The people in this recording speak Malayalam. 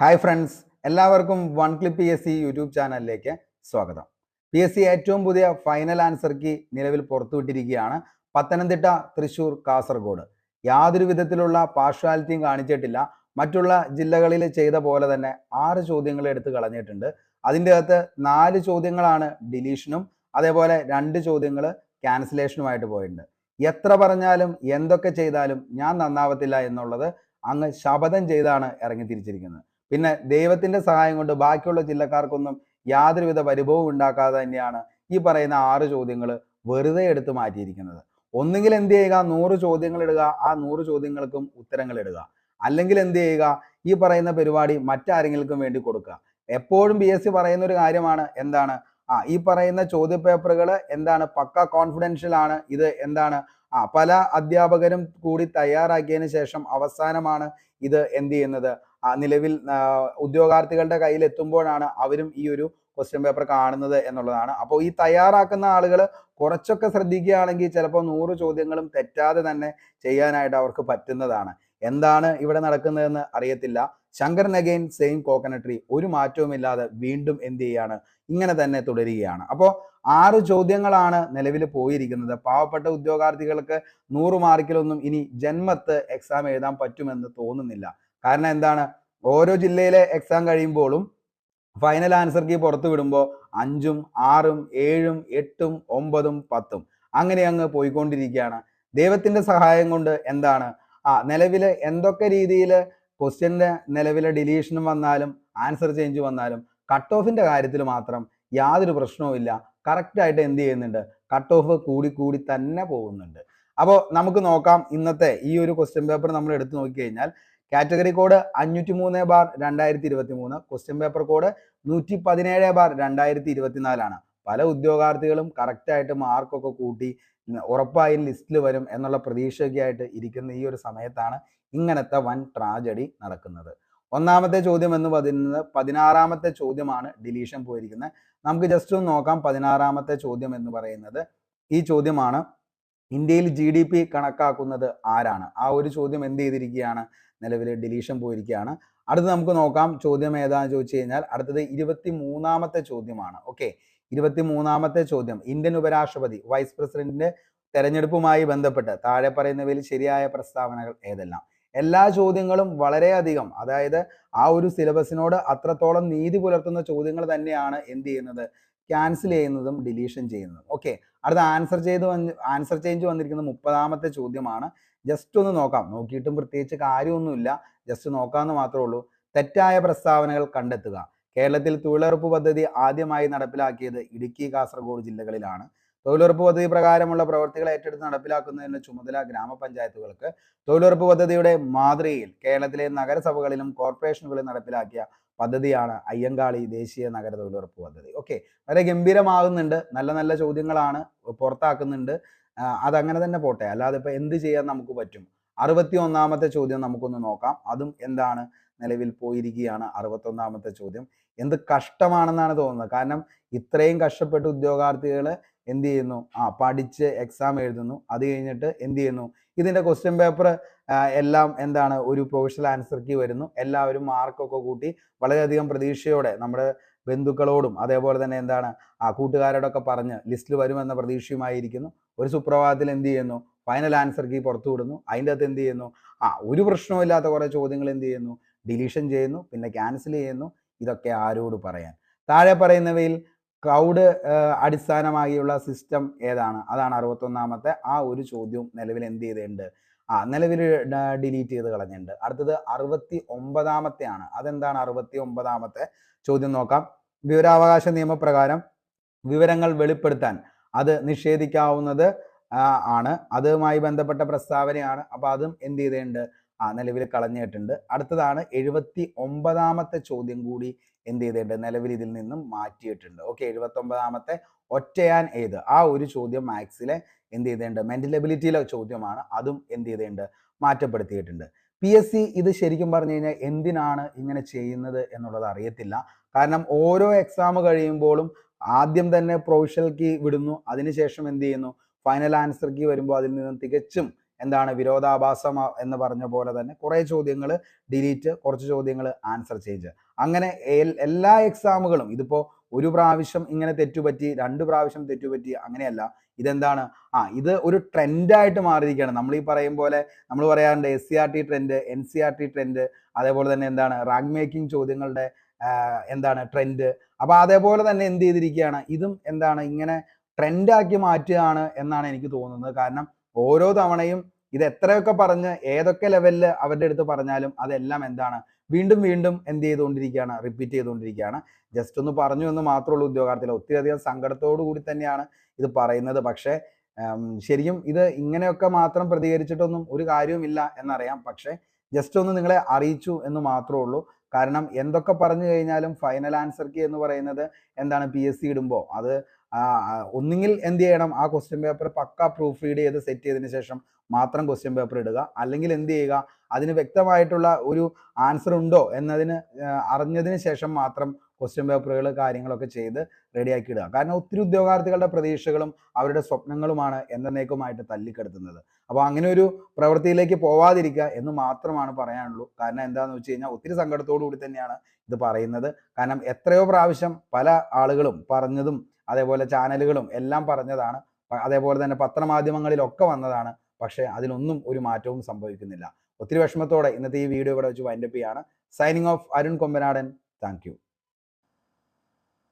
ഹായ് ഫ്രണ്ട്സ്, എല്ലാവർക്കും വൺ ക്ലിപ്പ് PSC യൂട്യൂബ് ചാനലിലേക്ക് സ്വാഗതം. PSC ഏറ്റവും പുതിയ ഫൈനൽ ആൻസർ കീ നിലവിൽ പുറത്തുവിട്ടിരിക്കുകയാണ്. പത്തനംതിട്ട, തൃശ്ശൂർ, കാസർഗോഡ് യാതൊരു വിധത്തിലുള്ള പാർഷ്വാലിറ്റിയും കാണിച്ചിട്ടില്ല. മറ്റുള്ള ജില്ലകളിൽ ചെയ്ത പോലെ തന്നെ 6 ചോദ്യങ്ങൾ എടുത്ത് കളഞ്ഞിട്ടുണ്ട്. അതിൻ്റെ അകത്ത് 4 ചോദ്യങ്ങളാണ് ഡിലീഷനും, അതേപോലെ 2 ചോദ്യങ്ങൾ ക്യാൻസലേഷനുമായിട്ട് പോയിട്ടുണ്ട്. എത്ര പറഞ്ഞാലും എന്തൊക്കെ ചെയ്താലും ഞാൻ നന്നാവത്തില്ല എന്നുള്ളത് അങ്ങ് ശപഥം ചെയ്താണ് ഇറങ്ങി തിരിച്ചിരിക്കുന്നത്. പിന്നെ ദൈവത്തിന്റെ സഹായം കൊണ്ട് ബാക്കിയുള്ള ജില്ലക്കാർക്കൊന്നും യാതൊരുവിധ പരിഭവവും ഉണ്ടാക്കാതെ തന്നെയാണ് ഈ പറയുന്ന 6 ചോദ്യങ്ങൾ വെറുതെ എടുത്ത് മാറ്റിയിരിക്കുന്നത്. ഒന്നുകിൽ എന്ത് ചെയ്യുക, 100 ചോദ്യങ്ങൾ ഇടുക, ആ 100 ചോദ്യങ്ങൾക്കും ഉത്തരങ്ങൾ ഇടുക. അല്ലെങ്കിൽ എന്ത് ചെയ്യുക, ഈ പറയുന്ന പരിപാടി മറ്റാരെങ്കിലും വേണ്ടി കൊടുക്കുക. എപ്പോഴും PSC പറയുന്ന ഒരു കാര്യമാണ്, എന്താണ്, ഈ പറയുന്ന ചോദ്യപേപ്പറുകൾ എന്താണ്, പക്ക കോൺഫിഡൻഷ്യൽ ആണ്. ഇത് എന്താണ്, പല അധ്യാപകരും കൂടി തയ്യാറാക്കിയതിന് ശേഷം അവസാനമാണ് ഇത് എന്ത് ചെയ്യുന്നത്, നിലവിൽ ഉദ്യോഗാർത്ഥികളുടെ കയ്യിൽ എത്തുമ്പോഴാണ് അവരും ഈ ഒരു ക്വസ്റ്റ്യൻ പേപ്പർ കാണുന്നത് എന്നുള്ളതാണ്. അപ്പോൾ ഈ തയ്യാറാക്കുന്ന ആളുകൾ കുറച്ചൊക്കെ ശ്രദ്ധിക്കുകയാണെങ്കിൽ ചിലപ്പോൾ 100 ചോദ്യങ്ങളും തെറ്റാതെ തന്നെ ചെയ്യാനായിട്ട് അവർക്ക് പറ്റുന്നതാണ്. എന്താണ് ഇവിടെ നടക്കുന്നതെന്ന് അറിയത്തില്ല. ശങ്കരൻ അഗൈൻ സെയിം കോക്കനട്രി, ഒരു മാറ്റവുമില്ലാതെ വീണ്ടും എന്ത് ചെയ്യാണ്, ഇങ്ങനെ തന്നെ തുടരുകയാണ്. അപ്പോൾ 6 ചോദ്യങ്ങളാണ് നിലവിൽ പോയിരിക്കുന്നത്. പാവപ്പെട്ട ഉദ്യോഗാർത്ഥികൾക്ക് 100 മാർക്കിലൊന്നും ഇനി ജന്മത്ത് എക്സാം എഴുതാൻ പറ്റുമെന്ന് തോന്നുന്നില്ല. കാരണം എന്താണ്, ഓരോ ജില്ലയിലെ എക്സാം കഴിയുമ്പോഴും ഫൈനൽ ആൻസർ കീ പുറത്തു വിടുമ്പോൾ 5ഉം 6ഉം 7ഉം 8ഉം 9ഉം 10ഉം അങ്ങനെ അങ്ങ് പോയിക്കൊണ്ടിരിക്കുകയാണ്. ദൈവത്തിന്റെ സഹായം കൊണ്ട് എന്താണ്, നിലവിൽ എന്തൊക്കെ രീതിയിൽ ക്വസ്റ്റ്യന്റെ നിലവിലെ ഡിലീഷനും വന്നാലും ആൻസർ ചേഞ്ച് വന്നാലും കട്ട് ഓഫിന്റെ കാര്യത്തിൽ മാത്രം യാതൊരു പ്രശ്നവുമില്ല. കറക്റ്റായിട്ട് എന്ത് ചെയ്യുന്നുണ്ട്, കട്ട് ഓഫ് കൂടി തന്നെ പോകുന്നുണ്ട്. അപ്പോൾ നമുക്ക് നോക്കാം ഇന്നത്തെ ഈ ഒരു ക്വസ്റ്റ്യൻ പേപ്പർ നമ്മൾ എടുത്തു നോക്കിക്കഴിഞ്ഞാൽ category code 503/2023, question paper code 117/2024 ആണ്. പല ഉദ്യോഗാർത്ഥികളും കറക്റ്റായിട്ട് മാർക്കൊക്കെ കൂട്ടി ഉറപ്പായും ലിസ്റ്റിൽ വരും എന്നുള്ള പ്രതീക്ഷയൊക്കെ ആയിട്ട് ഇരിക്കുന്ന ഈ ഒരു സമയത്താണ് ഇങ്ങനത്തെ വൻ ട്രാജഡി നടക്കുന്നത്. ഒന്നാമത്തെ ചോദ്യം എന്ന് പറയുന്നത് 16ാമത്തെ ചോദ്യമാണ് ഡിലീഷൻ പോയിരിക്കുന്നത്. നമുക്ക് ജസ്റ്റ് ഒന്ന് നോക്കാം. 16ാമത്തെ ചോദ്യം എന്ന് പറയുന്നത് ഈ ചോദ്യമാണ്, ഇന്ത്യയിൽ GDP കണക്കാക്കുന്നത് ആരാണ്? ആ ഒരു ചോദ്യം എന്ത് ചെയ്തിരിക്കുകയാണ്, നിലവിൽ ഡിലീഷൻ പോയിരിക്കുകയാണ്. അടുത്ത് നമുക്ക് നോക്കാം ചോദ്യം ഏതാണെന്ന് ചോദിച്ചു കഴിഞ്ഞാൽ അടുത്തത് 23ാമത്തെ ചോദ്യമാണ്. ഓക്കെ, 23ാമത്തെ ചോദ്യം, ഇന്ത്യൻ ഉപരാഷ്ട്രപതി വൈസ് പ്രസിഡന്റിന്റെ തെരഞ്ഞെടുപ്പുമായി ബന്ധപ്പെട്ട് താഴെ പറയുന്നവയിൽ ശരിയായ പ്രസ്താവനകൾ ഏതെല്ലാം? എല്ലാ ചോദ്യങ്ങളും വളരെയധികം, അതായത് ആ ഒരു സിലബസിനോട് അത്രത്തോളം നീതി പുലർത്തുന്ന ചോദ്യങ്ങൾ തന്നെയാണ് എന്ത് ചെയ്യുന്നത്, ക്യാൻസൽ ചെയ്യുന്നതും ഡിലീഷൻ ചെയ്യുന്നതും. ഓക്കെ, അടുത്ത ആൻസർ ചേഞ്ച് വന്നിരിക്കുന്നത് 30ാമത്തെ ചോദ്യമാണ്. ജസ്റ്റ് ഒന്ന് നോക്കാം. നോക്കിയിട്ടും പ്രത്യേകിച്ച് കാര്യമൊന്നുമില്ല, ജസ്റ്റ് നോക്കാമെന്ന് മാത്രമേ ഉള്ളൂ. തെറ്റായ പ്രസ്താവനകൾ കണ്ടെത്തുക. കേരളത്തിൽ തൊഴിലുറപ്പ് പദ്ധതി ആദ്യമായി നടപ്പിലാക്കിയത് ഇടുക്കി, കാസർഗോഡ് ജില്ലകളിലാണ്. തൊഴിലുറപ്പ് പദ്ധതി പ്രകാരമുള്ള പ്രവൃത്തികൾ ഏറ്റെടുത്ത് നടപ്പിലാക്കുന്നതിന് ചുമതല ഗ്രാമപഞ്ചായത്തുകൾക്ക്. തൊഴിലുറപ്പ് പദ്ധതിയുടെ മാതൃകയിൽ കേരളത്തിലെ നഗരസഭകളിലും കോർപ്പറേഷനുകളിലും നടപ്പിലാക്കിയ പദ്ധതിയാണ് അയ്യങ്കാളി ദേശീയ നഗര തൊഴിലുറപ്പ് പദ്ധതി. ഓക്കെ, വളരെ ഗംഭീരമാകുന്നുണ്ട്. നല്ല നല്ല ചോദ്യങ്ങളാണ് പുറത്താക്കുന്നുണ്ട്. അതങ്ങനെ തന്നെ പോട്ടെ, അല്ലാതെ ഇപ്പൊ എന്ത് ചെയ്യാൻ നമുക്ക് പറ്റും. 61ാമത്തെ ചോദ്യം നമുക്കൊന്ന് നോക്കാം. അതും എന്താണ്, നിലവിൽ പോയിരിക്കുകയാണ് 61ാമത്തെ ചോദ്യം. എന്ത് കഷ്ടമാണെന്നാണ് തോന്നുന്നത്. കാരണം ഇത്രയും കഷ്ടപ്പെട്ട് ഉദ്യോഗാർത്ഥികൾ എന്ത് ചെയ്യുന്നു, പഠിച്ച് എക്സാം എഴുതുന്നു. അത് കഴിഞ്ഞിട്ട് എന്ത് ചെയ്യുന്നു, ഇതിന്റെ ക്വസ്റ്റ്യൻ പേപ്പർ എല്ലാം എന്താണ്, ഒരു പ്രൊവിഷണൽ ആൻസർ കീ വരുന്നു. എല്ലാവരും മാർക്കൊക്കെ കൂട്ടി വളരെയധികം പ്രതീക്ഷയോടെ നമ്മുടെ ബന്ധുക്കളോടും അതേപോലെ തന്നെ എന്താണ്, കൂട്ടുകാരോടൊക്കെ പറഞ്ഞ് ലിസ്റ്റിൽ വരുമെന്ന പ്രതീക്ഷയുമായിരിക്കുന്നു. ഒരു സുപ്രഭാതത്തിൽ എന്ത് ചെയ്യുന്നു, ഫൈനൽ ആൻസർ കീ പുറത്തു വിടുന്നു. അതിൻ്റെ അകത്ത് എന്ത് ചെയ്യുന്നു, ഒരു പ്രശ്നവുമില്ലാത്ത കുറെ ചോദ്യങ്ങൾ എന്ത് ചെയ്യുന്നു, ഡിലീഷൻ ചെയ്യുന്നു, പിന്നെ ക്യാൻസൽ ചെയ്യുന്നു. ഇതൊക്കെ ആരോട് പറയാൻ? താഴെ പറയുന്നവയിൽ ക്ലൗഡ് അടിസ്ഥാനമാക്കിയുള്ള സിസ്റ്റം ഏതാണ്? അതാണ് 61ാമത്തെ. ആ ഒരു ചോദ്യവും നിലവിൽ എന്ത് ചെയ്തിട്ടുണ്ട്, നിലവിൽ ഡിലീറ്റ് ചെയ്ത് കളഞ്ഞിട്ടുണ്ട്. അടുത്തത് 69ാമത്തെ ആണ്. അതെന്താണ് 69ാമത്തെ ചോദ്യം നോക്കാം. വിവരാവകാശ നിയമപ്രകാരം വിവരങ്ങൾ വെളിപ്പെടുത്താൻ അത് നിഷേധിക്കാവുന്നത് ആണ്. അതുമായി ബന്ധപ്പെട്ട പ്രസ്താവനയാണ്. അപ്പൊ അതും എന്ത് ചെയ്തിട്ടുണ്ട്, നിലവിൽ കളഞ്ഞിട്ടുണ്ട്. അടുത്തതാണ് 79ാമത്തെ ചോദ്യം കൂടി എന്ത് ചെയ്തിട്ടുണ്ട്, നിലവിൽ ഇതിൽ നിന്നും മാറ്റിയിട്ടുണ്ട്. ഓക്കെ, 79ാമത്തെ ഒറ്റയാൻ ഏത്? ആ ഒരു ചോദ്യം മാത്സിലെ എന്ത് ചെയ്തിട്ടുണ്ട്, മെന്റൽ എബിലിറ്റിയിലെ ചോദ്യമാണ്. അതും എന്ത് ചെയ്തിട്ടുണ്ട്, മാറ്റപ്പെടുത്തിയിട്ടുണ്ട്. PSC ഇത് ശരിക്കും പറഞ്ഞു കഴിഞ്ഞാൽ എന്തിനാണ് ഇങ്ങനെ ചെയ്യുന്നത് എന്നുള്ളത് അറിയത്തില്ല. കാരണം ഓരോ എക്സാം കഴിയുമ്പോഴും ആദ്യം തന്നെ പ്രൊവിഷണൽ കീ വിടുന്നു. അതിനുശേഷം എന്ത് ചെയ്യുന്നു, ഫൈനൽ ആൻസർ കീ വരുമ്പോൾ അതിൽ നിന്നും തികച്ചും എന്താണ് വിരോധാഭാസം എന്ന് പറഞ്ഞ പോലെ തന്നെ കുറേ ചോദ്യങ്ങൾ ഡിലീറ്റ്, കുറച്ച് ചോദ്യങ്ങൾ ആൻസർ ചേഞ്ച്, അങ്ങനെ എല്ലാ എക്സാമുകളും ഇതിപ്പോൾ ഒരു പ്രാവശ്യം ഇങ്ങനെ തെറ്റുപറ്റി, 2 പ്രാവശ്യം തെറ്റുപറ്റി, അങ്ങനെയല്ല. ഇതെന്താണ്, ഇത് ഒരു ട്രെൻഡായിട്ട് മാറിയിരിക്കുകയാണ്. നമ്മൾ ഈ പറയും പോലെ നമ്മൾ പറയാറുണ്ട് SCRT ട്രെൻഡ്, NCRT ട്രെൻഡ്, അതേപോലെ തന്നെ എന്താണ് റാങ്ക് മേക്കിംഗ് ചോദ്യങ്ങളുടെ എന്താണ് ട്രെൻഡ്. അപ്പൊ അതേപോലെ തന്നെ എന്ത് ചെയ്തിരിക്കുകയാണ്, ഇതും എന്താണ് ഇങ്ങനെ ട്രെൻഡാക്കി മാറ്റുകയാണ് എന്നാണ് എനിക്ക് തോന്നുന്നത്. കാരണം ഓരോ തവണയും ഇത് എത്രയൊക്കെ പറഞ്ഞ് ഏതൊക്കെ ലെവലിൽ അവരുടെ അടുത്ത് പറഞ്ഞാലും അതെല്ലാം എന്താണ് വീണ്ടും വീണ്ടും എന്ത് ചെയ്തുകൊണ്ടിരിക്കുകയാണ്, റിപ്പീറ്റ് ചെയ്തുകൊണ്ടിരിക്കുകയാണ്. ജസ്റ്റ് ഒന്ന് പറഞ്ഞു എന്ന് മാത്രമുള്ള ഉദ്യോഗാർത്ഥികൾ ഒത്തിരിയധികം സങ്കടത്തോടു കൂടി തന്നെയാണ് ഇത് പറയുന്നത്. പക്ഷേ ശരിക്കും ഇത് ഇങ്ങനെയൊക്കെ മാത്രം പ്രതികരിച്ചിട്ടൊന്നും ഒരു കാര്യവുമില്ല എന്നറിയാം. പക്ഷേ ജസ്റ്റ് ഒന്ന് നിങ്ങളെ അറിയിച്ചു എന്ന് മാത്രമേ ഉള്ളൂ. കാരണം എന്തൊക്കെ പറഞ്ഞു കഴിഞ്ഞാലും ഫൈനൽ ആൻസർ കീ എന്ന് പറയുന്നത് എന്താണ് PSC ഇടുമ്പോൾ അത് ഒന്നുകിൽ എന്ത് ചെയ്യണം, ആ ക്വസ്റ്റ്യൻ പേപ്പർ പക്ക പ്രൂഫ് റീഡ് ചെയ്ത് സെറ്റ് ചെയ്തതിന് ശേഷം മാത്രം ക്വസ്റ്റ്യൻ പേപ്പർ ഇടുക. അല്ലെങ്കിൽ എന്ത് ചെയ്യുക, അതിന് വ്യക്തമായിട്ടുള്ള ഒരു ആൻസർ ഉണ്ടോ എന്നതിന് അറിഞ്ഞതിന് ശേഷം മാത്രം ക്വസ്റ്റ്യൻ പേപ്പറുകൾ കാര്യങ്ങളൊക്കെ ചെയ്ത് റെഡിയാക്കി ഇടുക. കാരണം ഒത്തിരി ഉദ്യോഗാർത്ഥികളുടെ പ്രതീക്ഷകളും അവരുടെ സ്വപ്നങ്ങളുമാണ് എന്നേക്കുമായിട്ട് തല്ലിക്കെടുത്തുന്നത്. അപ്പോൾ അങ്ങനെ ഒരു പ്രവൃത്തിയിലേക്ക് പോവാതിരിക്കുക എന്ന് മാത്രമാണ് പറയാനുള്ളൂ. കാരണം എന്താണെന്ന് വെച്ച് കഴിഞ്ഞാൽ ഒത്തിരി സങ്കടത്തോടു കൂടി തന്നെയാണ് ഇത് പറയുന്നത്. കാരണം എത്രയോ പ്രാവശ്യം പല ആളുകളും പറഞ്ഞതും അതേപോലെ ചാനലുകളും എല്ലാം പറഞ്ഞതാണ്, അതേപോലെ തന്നെ പത്രമാധ്യമങ്ങളിലൊക്കെ വന്നതാണ്. പക്ഷേ അതിലൊന്നും ഒരു മാറ്റവും സംഭവിക്കുന്നില്ല. ഒത്തിരി വിഷമത്തോടെ ഇന്നത്തെ ഈ വീഡിയോ ഇവിടെ വെച്ച് വൈൻഡപ്പ് ചെയ്യാണ്. Signing off, Arun Kombanadan. Thank you.